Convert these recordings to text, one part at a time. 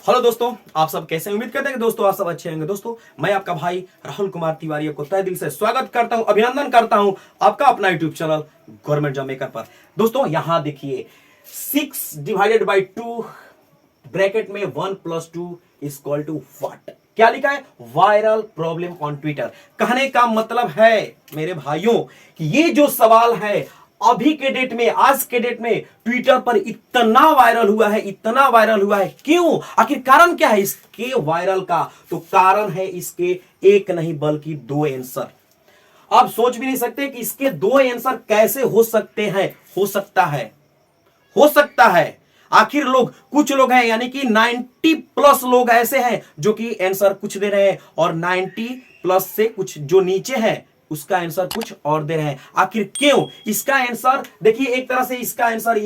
Hello दोस्तों, आप सब कैसे हैं? उम्मीद करते हैं कि दोस्तों आप सब अच्छे होंगे। दोस्तों मैं आपका भाई राहुल कुमार तिवारी आपको तहे दिल से स्वागत करता हूं, अभिनंदन करता हूं आपका अपना YouTube channel government job maker पर। दोस्तों यहां देखिए 6/2 ब्रैकेट में 1+2 इज इक्वल टू व्हाट? क्या लिखा है? Viral problem on Twitter. कहने का मतलब है मेरे भाइयों कि ये जो सवाल है अभी के डेट में, आज के डेट में ट्विटर पर इतना वायरल हुआ है, इतना वायरल हुआ है। क्यों? आखिर कारण क्या है इसके वायरल का? तो कारण है इसके एक नहीं बल्कि दो आंसर। आप सोच भी नहीं सकते कि इसके दो आंसर कैसे हो सकते हैं। हो सकता है आखिर कुछ लोग हैं, यानी कि 90+ लोग ऐसे हैं जो कि आंसर कुछ दे रहे हैं, और 90+ से कुछ जो नीचे है उसका आंसर कुछ और दे रहे हैं। आखिर क्यों? इसका आंसर देखिए, एक तरह से इसका आंसर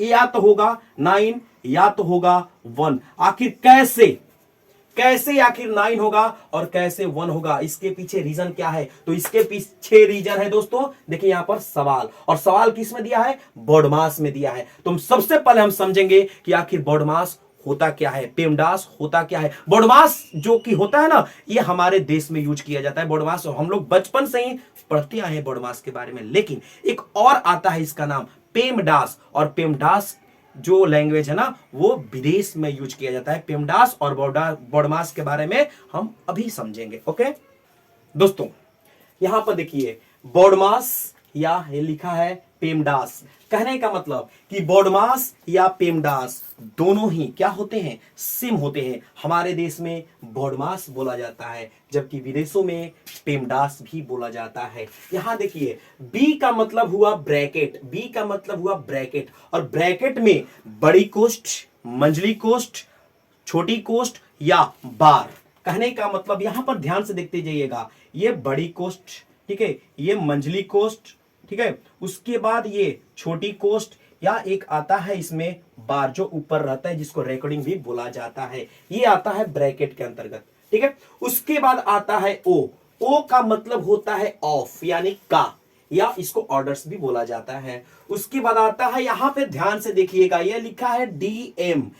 या तो होगा 9 या तो होगा 1। आखिर कैसे आखिर 9 होगा और कैसे 1 होगा? इसके पीछे रीजन क्या है? तो इसके पीछे रीजन है दोस्तों, देखिए यहां पर सवाल, और सवाल किस में दिया है? बॉडमास में दिया है। तो सबसे पहले हम समझेंगे कि आखिर बॉडमास होता क्या है, पेमडास होता क्या है। बॉडमास जो कि होता है ना, ये हमारे देश में यूज किया जाता है। बॉडमास हम लोग बचपन से ही पढ़ते आए हैं बॉडमास के बारे में, लेकिन एक और आता है इसका नाम पेमडास। और पेमडास जो लैंग्वेज है ना, वो विदेश में यूज किया जाता है। पेमडास और बॉडमास के बारे में हम अभी समझेंगे। ओके दोस्तों, यहां पर देखिए बॉडमास या ये लिखा है पेमडास। कहने का मतलब कि बॉडमास या पेमडास दोनों ही क्या होते हैं? सेम होते हैं। हमारे देश में बॉडमास बोला जाता है, जबकि विदेशों में पेमडास भी बोला जाता है। यहां देखिए बी का मतलब हुआ ब्रैकेट, बी का मतलब हुआ ब्रैकेट, और ब्रैकेट में बड़ी कोष्ठ, मंझली कोष्ठ, छोटी कोष्ठ या बार। कहने का मतलब यहां पर ध्यान से देखते जाइएगा, ये बड़ी कोष्ठ, ठीक है, ये मंझली कोष्ठ, ठीक है, उसके बाद ये छोटी कोष्ठ, या एक आता है इसमें बार जो ऊपर रहता है, जिसको रिकॉर्डिंग भी बोला जाता है। ये आता है ब्रैकेट के अंतर्गत, ठीक है। उसके बाद आता है ओ का मतलब होता है ऑफ, यानी का, या इसको ऑर्डर्स भी बोला जाता है। उसके बाद आता है, यहां पे ध्यान से देखिएगा, यह लिखा है डीएम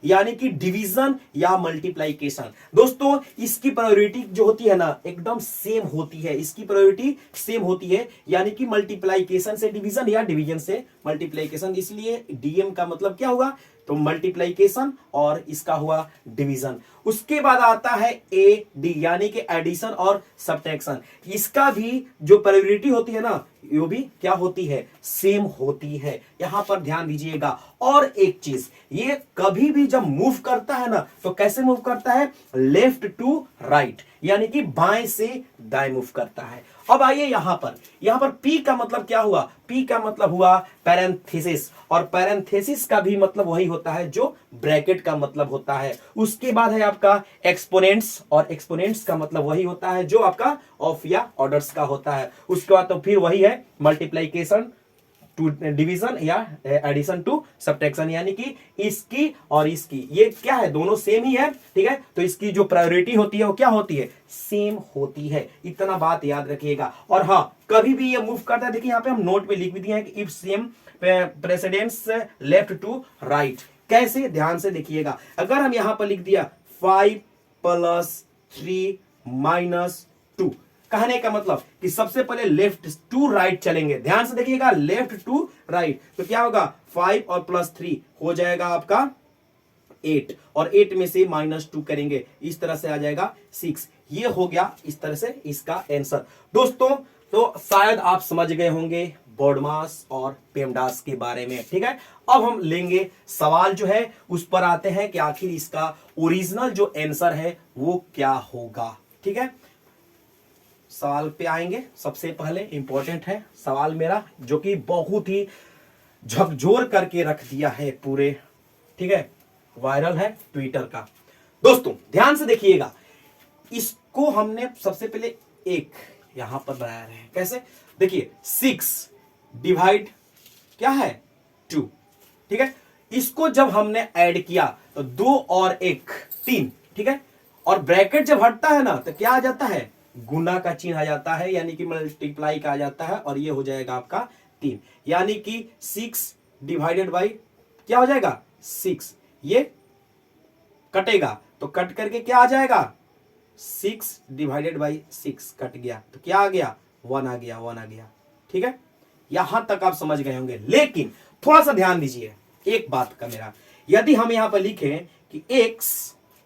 यानी कि डिवीजन या मल्टीप्लाइकेशन। दोस्तों इसकी प्रायोरिटी जो होती है ना, एकदम सेम होती है। इसकी प्रायोरिटी सेम होती है, यानी कि मल्टीप्लाइकेशन से डिवीजन या डिवीजन से मल्टीप्लाइकेशन। इसलिए डीएम का मतलब क्या हुआ? तो मल्टीप्लाइकेशन, और इसका हुआ डिवीजन। उसके बाद आता है एडी, यानी कि एडिशन और सब्ट्रैक्शन। इसका भी जो प्रायोरिटी होती है ना, ये भी क्या होती है? सेम होती है। यहां पर ध्यान दीजिएगा। और एक चीज, ये कभी भी जब मूव करता है ना, तो कैसे मूव करता है? लेफ्ट टू राइट, यानी कि बाएं से दाएं मूव करता है। अब आइए यहां पर पी का मतलब क्या हुआ? पी का मतलब हुआ पैरेंथेसिस, और पैरेंथेसिस का भी मतलब वही होता है जो ब्रैकेट का मतलब होता है। उसके बाद है आपका एक्सपोनेंट्स, और एक्सपोनेंट्स का मतलब वही होता है जो आपका ऑफ या ऑर्डर्स का होता है। उसके बाद तो फिर वही है मल्टीप्लाइकेशन टू डिवीजन या एडिशन टू सब्ट्रैक्शन, यानी कि इसकी और इसकी ये क्या है? दोनों सेम ही है, ठीक है। तो इसकी जो प्रायोरिटी होती है वो क्या होती है? सेम होती है। इतना बात याद रखिएगा। और हाँ, कभी भी ये मूव करता है, देखिए यहाँ पे हम नोट में लिख भी दिए हैं कि if same presidents left to right. कैसे? ध्यान से देखिएगा। अगर हम यहां पर लिख दिया 5+3 - 2, कहने का मतलब कि सबसे पहले लेफ्ट टू राइट चलेंगे। ध्यान से देखिएगा, लेफ्ट टू राइट, तो क्या होगा? 5 और +3 हो जाएगा आपका 8, और 8 में से -2 करेंगे, इस तरह से आ जाएगा 6। ये हो गया इस तरह से इसका आंसर। दोस्तों तो शायद आप समझ गए होंगे बॉडमास और पेमडास के बारे में, ठीक है। अब हम लेंगे सवाल जो है उस पर आते हैं कि आखिर इसका ओरिजिनल जो आंसर है वो क्या होगा, ठीक है। सवाल पे आएंगे। सबसे पहले इंपॉर्टेंट है सवाल मेरा, जो कि बहुत ही झकझोर करके रख दिया है पूरे, ठीक है, वायरल है ट्विटर का। दोस्तों ध्यान से देखिएगा, इसको हमने सबसे पहले एक यहां पर बनाया है। कैसे? देखिए 6 डिवाइड क्या है? 2, ठीक है। इसको जब हमने ऐड किया तो 2 और 1 3, ठीक है। और ब्रैकेट जब हटता है ना, तो क्या आ जाता है? गुना का चिन्ह आ जाता है, यानी कि मल्टीप्लाई का आ जाता है, और ये हो जाएगा आपका 3, यानी कि 6 डिवाइडेड बाई क्या हो जाएगा? 6। ये कटेगा तो कट करके क्या आ जाएगा 6 डिवाइडेड बाई 6 कट गया तो क्या आ गया 1 आ गया 1 आ गया। ठीक है, यहां तक आप समझ गए होंगे। लेकिन थोड़ा सा ध्यान दीजिए एक बात का मेरा, यदि हम यहां पर लिखें कि x,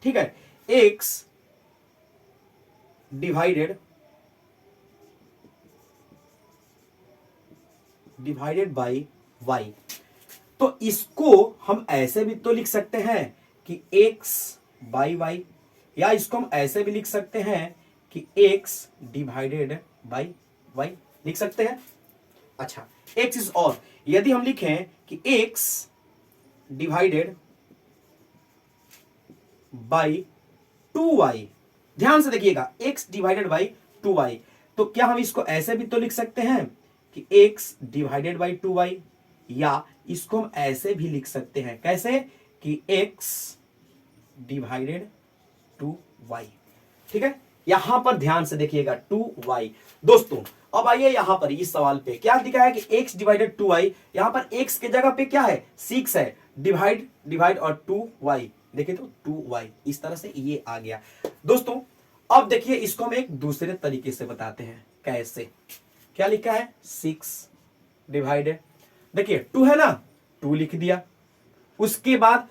ठीक है, x डिवाइडेड बाई y, तो इसको हम ऐसे भी तो लिख सकते हैं कि x बाई y, या इसको हम ऐसे भी लिख सकते हैं कि x डिवाइडेड बाई y लिख सकते हैं। अच्छा, एक चीज और, यदि हम लिखें कि x डिवाइडेड बाई 2y, ध्यान से देखिएगा x डिवाइडेड बाई 2y, तो क्या हम इसको ऐसे भी तो लिख सकते हैं कि x डिवाइडेड बाई 2y, या इसको हम ऐसे भी लिख सकते हैं कैसे कि x डिवाइडेड 2y। ठीक है, यहां पर ध्यान से देखिएगा 2y। दोस्तों अब आइए यहां पर इस सवाल पे क्या दिखा है कि x डिवाइडेड 2y, यहां पर x के जगह पे क्या है 6 है, डिवाइड और 2y, देखिए तो 2y, इस तरह से ये आ गया। दोस्तों अब देखिए इसको हम एक दूसरे तरीके से बताते हैं कैसे। क्या लिखा है 6 डिवाइडेड, देखिए 2 है ना, 2 लिख दिया, उसके बाद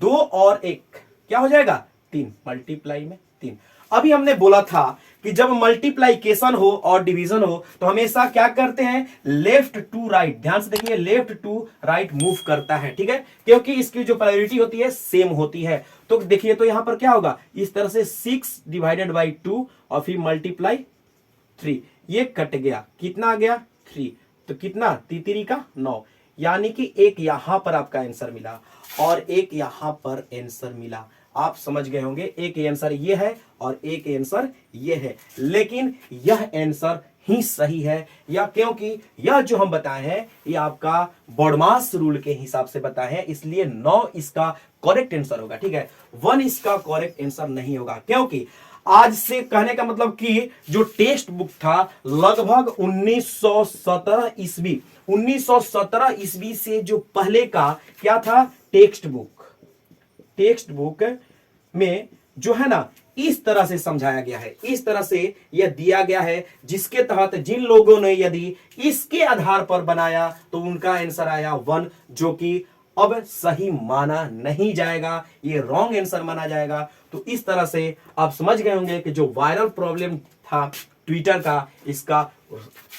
2 और 1 क्या हो जाएगा 3, मल्टीप्लाई में 3। अभी हमने बोला था कि जब मल्टीप्लाइकेशन हो और डिवीजन हो तो हमेशा क्या करते हैं लेफ्ट टू राइट, ध्यान से देखिए लेफ्ट टू राइट मूव करता है। ठीक है, क्योंकि इसकी जो प्रायोरिटी होती है सेम होती है। तो देखिए तो यहां पर क्या होगा इस तरह से 6 डिवाइडेड बाई 2 और फिर मल्टीप्लाई 3, ये कट गया, कितना आ गया 3, तो कितना तीतरी का 9, यानी कि एक यहां पर आपका आंसर मिला और एक यहां पर आंसर मिला। आप समझ गए होंगे, एक आंसर ये है और एक आंसर ये है, लेकिन यह आंसर ही सही है, या क्योंकि यह जो हम बताए हैं ये आपका बॉडमास रूल के हिसाब से बताए हैं, इसलिए 9 इसका करेक्ट आंसर होगा। ठीक है, 1 इसका करेक्ट आंसर नहीं होगा, क्योंकि आज से कहने का मतलब कि जो टेक्स्ट बुक था लगभग 1917 ईस्वी, 1917 ईस्वी से जो पहले का क्या था टेक्स्ट बुक में जो है ना इस तरह से समझाया गया है, इस तरह से यह दिया गया है, जिसके तहत जिन लोगों ने यदि इसके आधार पर बनाया तो उनका आंसर आया 1, जो कि अब सही माना नहीं जाएगा, ये रॉन्ग आंसर माना जाएगा। तो इस तरह से आप समझ गए होंगे कि जो वायरल प्रॉब्लम था ट्विटर का, इसका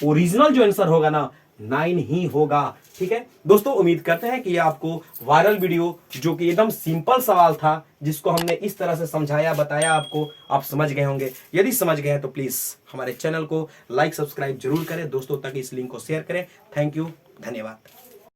ओरिजिनल जो आंसर होगा ना 9 ही होगा। ठीक है दोस्तों, उम्मीद करते हैं कि ये आपको वायरल वीडियो जो कि एकदम सिंपल सवाल था जिसको हमने इस तरह से समझाया बताया आपको, आप समझ गए होंगे। यदि समझ गए हैं तो प्लीज हमारे चैनल को लाइक सब्सक्राइब जरूर करें, दोस्तों तक इस लिंक को शेयर करें। थैंक यू, धन्यवाद।